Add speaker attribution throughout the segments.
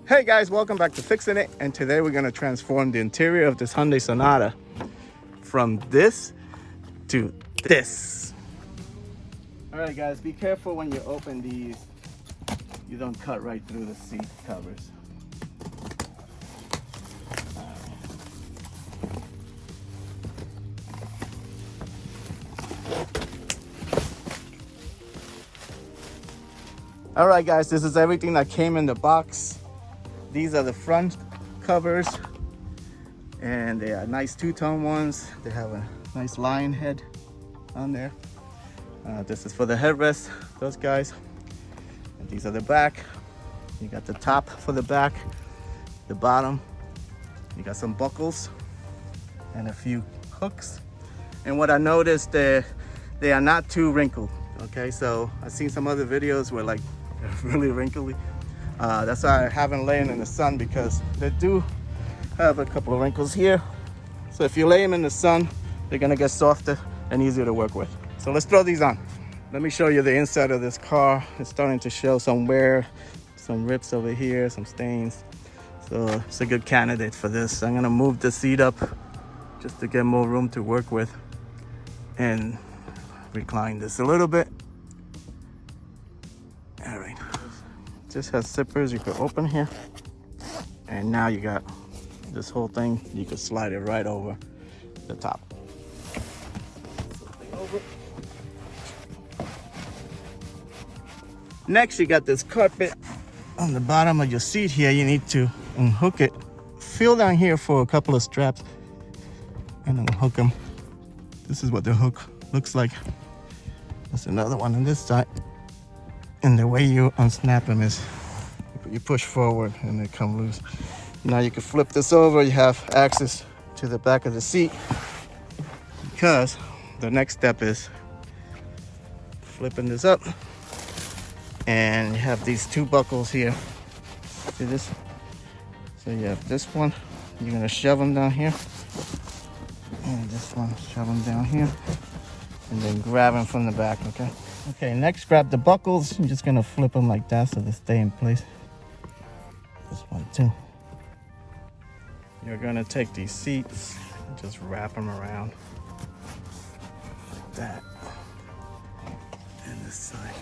Speaker 1: Hey guys, welcome back to Fixing It, and today we're going to transform the interior of this Hyundai Sonata from this to this. Alright guys, be careful when you open these, you don't cut right through the seat covers. Alright guys, this is everything that came in the box. These are the front covers, and they are nice two-tone ones. They have a nice lion head on there. This is for the headrest, those guys. And these are the back. You got the top for the back, the bottom. You got some buckles and a few hooks. And what I noticed, they are not too wrinkled. Okay, so I've seen some other videos where like they're really wrinkly. That's why I haven't laying in the sun, because they do have a couple of wrinkles here. So if you lay them in the sun, they're gonna get softer and easier to work with. So let's throw these on. Let me show you the inside of this car. It's starting to show some wear, some rips over here, some stains. So it's a good candidate for this. I'm gonna move the seat up just to get more room to work with and recline this a little bit. All right. Just has zippers you could open here, and now you got this whole thing. You could slide it right over the top. Over. Next, you got this carpet on the bottom of your seat here. You need to unhook it. Feel down here for a couple of straps and unhook them. This is what the hook looks like. There's another one on this side. And the way you unsnap them is you push forward and they come loose. Now you can flip this over. You have access to the back of the seat, because the next step is flipping this up. And you have these two buckles here. See this? So you have this one. You're gonna shove them down here. And this one, shove them down here. And then grab them from the back, okay? Okay, next grab the buckles. I'm just gonna flip them like that so they stay in place. This one too. You're gonna take these seats and just wrap them around like that. And this side.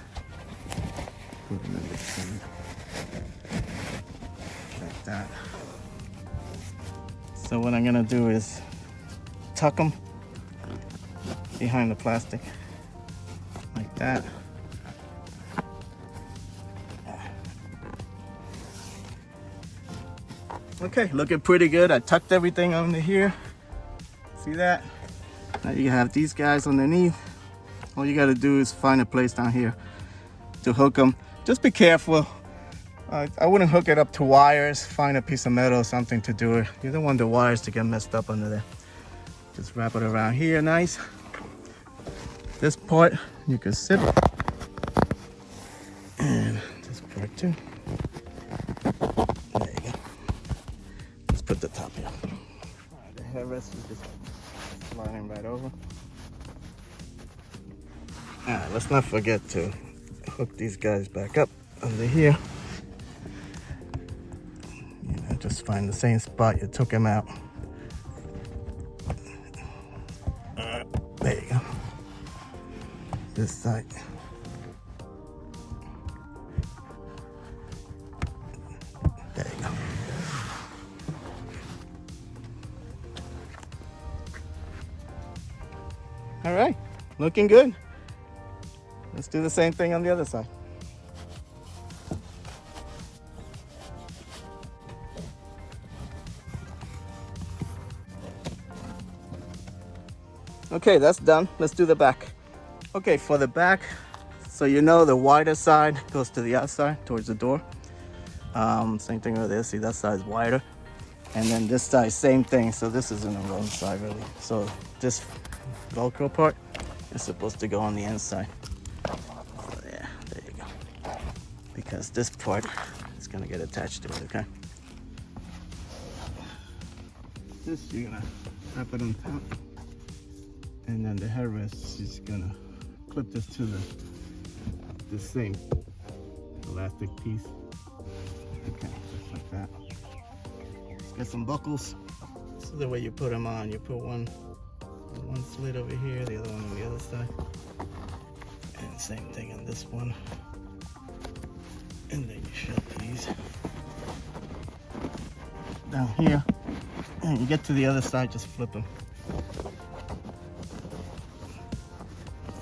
Speaker 1: Put them in between. Like that. So what I'm gonna do is tuck them behind the plastic. Like that. Okay, looking pretty good. I tucked everything under here. See that? Now you have these guys underneath. All you gotta do is find a place down here to hook them. Just be careful. I wouldn't hook it up to wires. Find a piece of metal or something to do it. You don't want the wires to get messed up under there. Just wrap it around here nice. This part you can zip, and this part too. There you go. Let's put the top here. The headrest is just sliding right over. Let's not forget to hook these guys back up under here. Just find the same spot you took them out. There you go. This side. There you go. All right, looking good. Let's do the same thing on the other side. Okay, that's done. Let's do the back. Okay, for the back, so you know the wider side goes to the outside towards the door. Same thing with this. See, that side's wider. And then this side, same thing. So this is in the wrong side, really. So this Velcro part is supposed to go on the inside. So yeah, there you go. Because this part is gonna get attached to it, okay? This, you're gonna wrap it on top. And then the headrest is gonna clip this to the same elastic piece. Okay, just like that. Get some buckles. This is the way you put them on. You put one slit over here, the other one on the other side, and same thing on this one. And then you shove these down here, and you get to the other side, just flip them.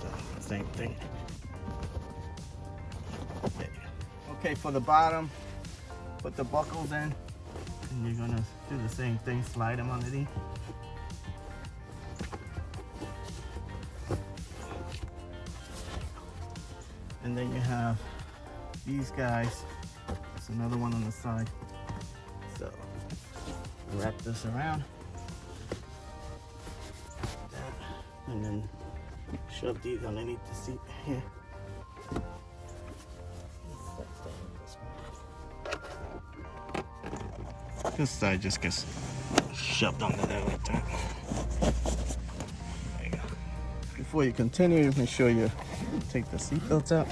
Speaker 1: So, same thing. Okay, for the bottom, put the buckles in, and you're gonna do the same thing, slide them underneath. And then you have these guys. There's another one on the side. So wrap this around, and then shove these underneath the seat here. This side just gets shoved under there like that. There you go. Before you continue, make sure you take the seat belts out.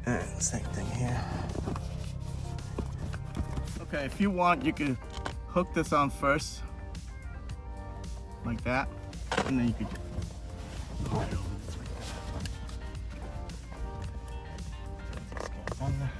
Speaker 1: And same thing here. Okay, if you want, you could hook this on first, like that, and then you could go right over this like that. This goes under.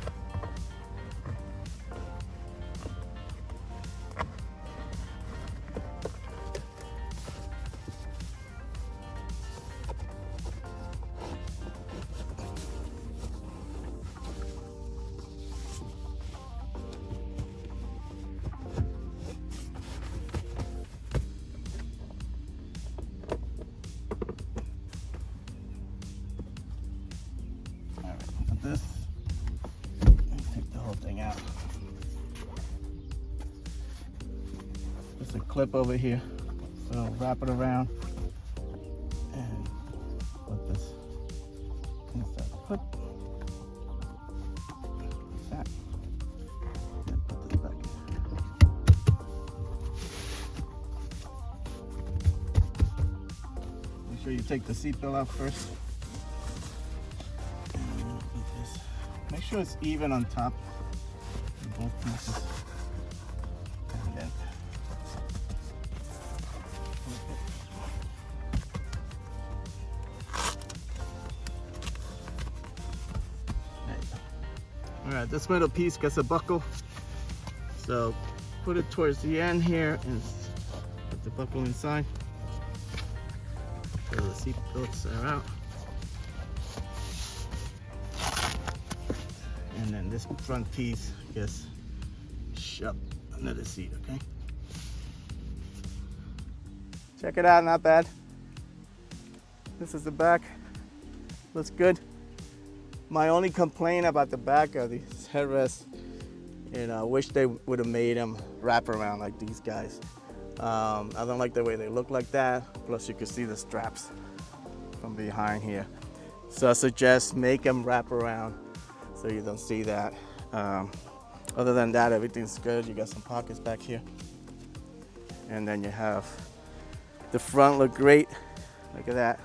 Speaker 1: This, take the whole thing out. Just a clip over here, so wrap it around and put this inside the clip. Like that. And put this back in. Make sure you take the seatbelt out first. Make sure it's even on top of both pieces. And then there you go. All right, this middle piece gets a buckle. So put it towards the end here and put the buckle inside. So the seat belts are out. And then this front piece gets shoved under the seat, okay? Check it out, not bad. This is the back, looks good. My only complaint about the back are these headrests, and I wish they would have made them wrap around like these guys. I don't like the way they look like that, plus you can see the straps from behind here. So I suggest make them wrap around so you don't see that. Other than that, everything's good. You got some pockets back here. And then you have the front look great. Look at that.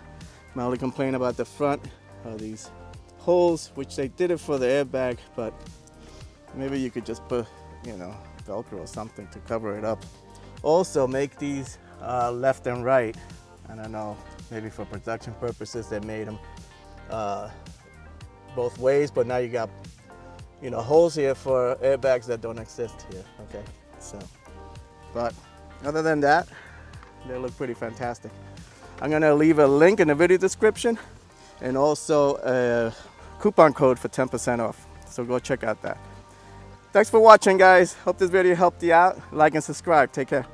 Speaker 1: My only complaint about the front are these holes, which they did it for the airbag, but maybe you could just put, you know, Velcro or something to cover it up. Also make these left and right. I don't know, maybe for production purposes they made them both ways, but now you got, you know, holes here for airbags that don't exist here. Okay, so, but other than that, they look pretty fantastic. I'm gonna leave a link in the video description and also a coupon code for 10% off, so go check out that. Thanks for watching, guys. Hope this video helped you out. Like and subscribe. Take care.